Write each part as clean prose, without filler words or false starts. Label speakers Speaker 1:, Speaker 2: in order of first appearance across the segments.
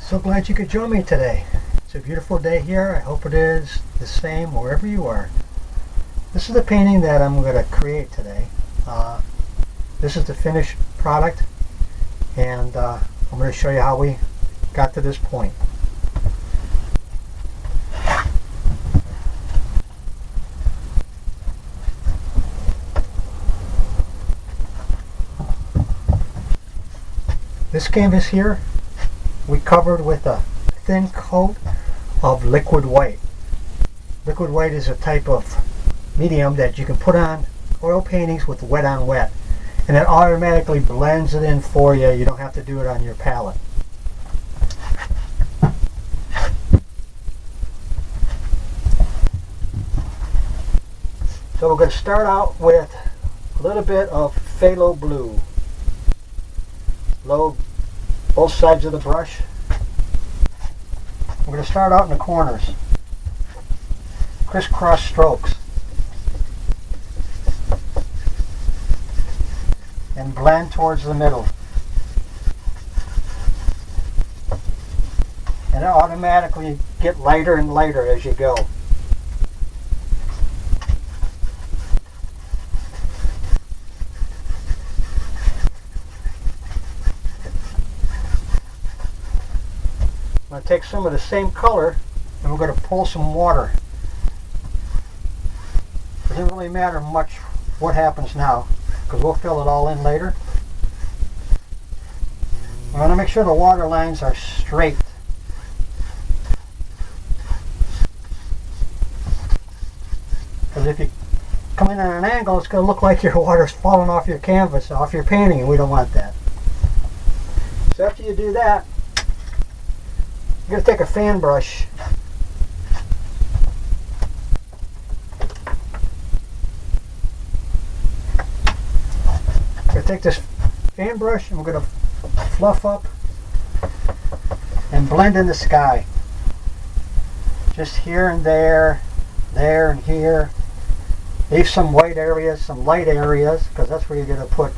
Speaker 1: So glad you could join me today. It's a beautiful day here. I hope it is the same wherever you are. This is the painting that I'm going to create today. This is the finished product, and I'm going to show you how we got to this point. This canvas here we covered with a thin coat of liquid white. Liquid white is a type of medium that you can put on oil paintings with wet on wet, and it automatically blends it in for you. You don't have to do it on your palette. So we're going to start out with a little bit of phthalo blue. Load both sides of the brush. We're going to start out in the corners. Crisscross strokes. And blend towards the middle. And it'll automatically get lighter and lighter as you go. I'm going to take some of the same color and we're going to pull some water. It doesn't really matter much what happens now because we'll fill it all in later. I want to make sure the water lines are straight. Because if you come in at an angle, it's going to look like your water's falling off your canvas, off your painting, and we don't want that. So after you do that, you're going to take a fan brush take this fan brush and we're going to fluff up and blend in the sky. Just here and there, there and here. Leave some white areas, some light areas, because that's where you're going to put.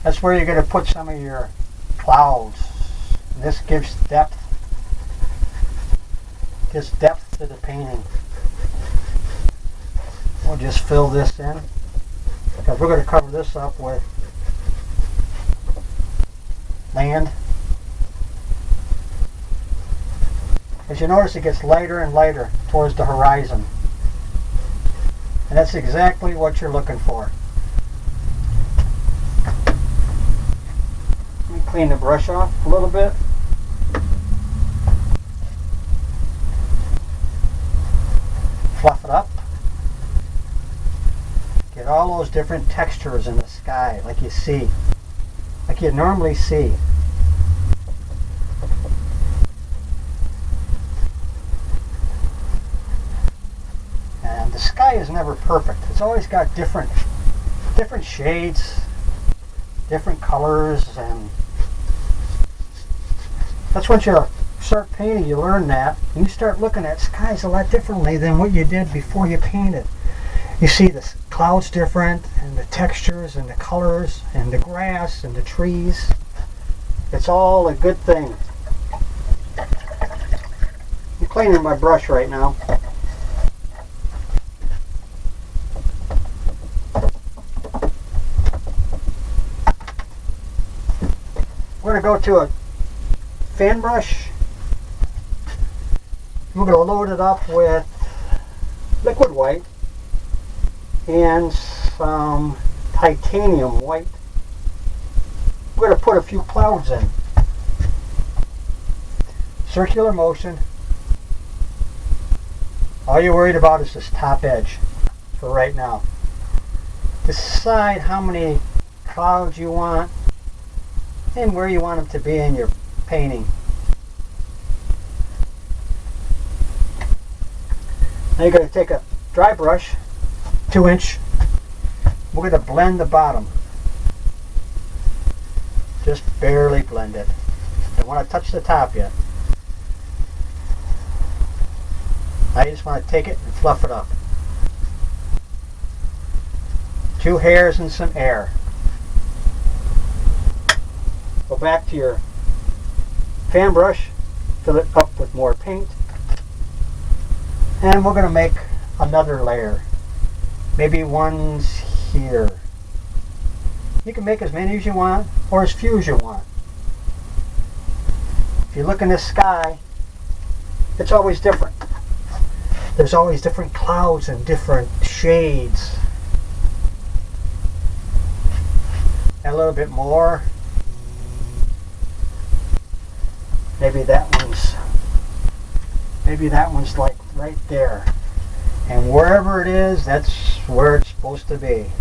Speaker 1: That's where you're going to put some of your clouds. And this gives depth. Gives depth to the painting. We'll just fill this in, because we're going to cover this up with land. As you notice, it gets lighter and lighter towards the horizon. And that's exactly what you're looking for. Let me clean the brush off a little bit. Fluff it up. Get all those different textures in the sky like you see, like you normally see. And the sky is never perfect. It's always got different shades, different colors, and that's once you start painting, you learn that, and you start looking at skies a lot differently than what you did before you painted. You see the clouds different, and the textures, and the colors, and the grass, and the trees. It's all a good thing. I'm cleaning my brush right now. We're going to go to a fan brush. We're going to load it up with liquid white and some titanium white. We're going to put a few clouds in. Circular motion. All you're worried about is this top edge for right now. Decide how many clouds you want and where you want them to be in your painting. Now you're going to take a dry brush, 2-inch. We're going to blend the bottom. Just barely blend it. Don't want to touch the top yet. Now you just want to take it and fluff it up. 2 hairs and some air. Go back to your fan brush, fill it up with more paint, and we're going to make another layer. Maybe one's here. You can make as many as you want or as few as you want. If you look in the sky, it's always different. There's always different clouds and different shades. A little bit more. Maybe that one's like right there. And wherever it is, that's where it's supposed to be.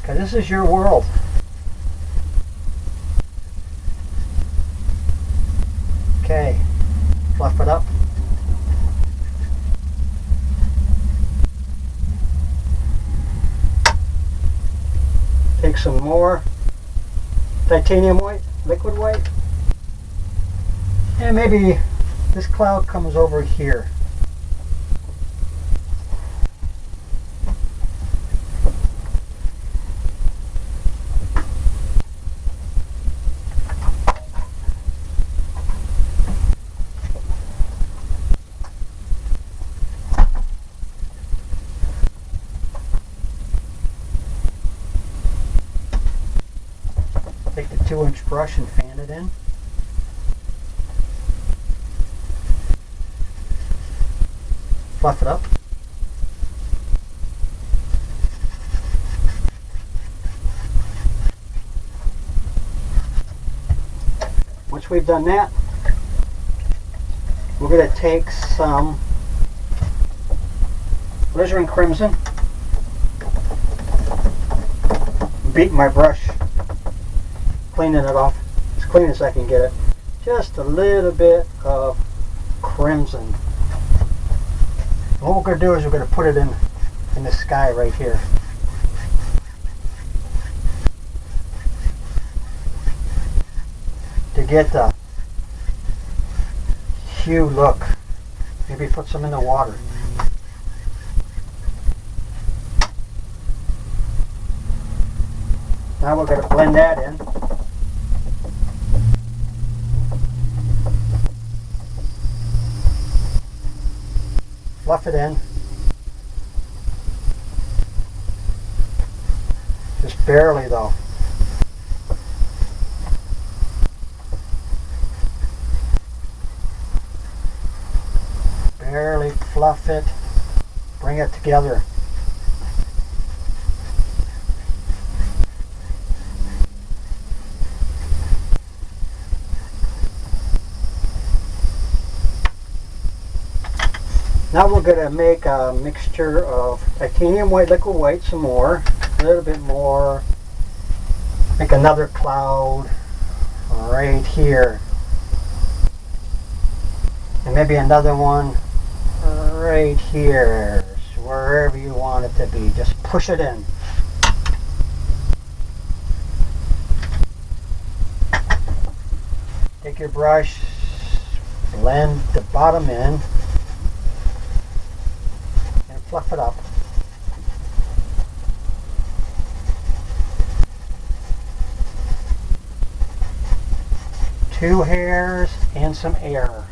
Speaker 1: Because this is your world. Okay, fluff it up. Take some more titanium white, liquid white, and maybe this cloud comes over here. Take the 2-inch brush and fan it in. Fluff it up. Once we've done that, we're going to take some alizarin crimson, beat my brush, cleaning it off as clean as I can get it. Just a little bit of crimson. And what we're going to do is we're going to put it in the sky right here. To get the hue look. Maybe put some in the water. Now we're going to blend that in. Fluff it in. Just barely though. Barely fluff it. Bring it together. Now we're going to make a mixture of titanium white, liquid white, some more, a little bit more, make another cloud right here, and maybe another one right here, so wherever you want it to be, just push it in. Take your brush, blend the bottom in, fluff it up. Two hairs and some air.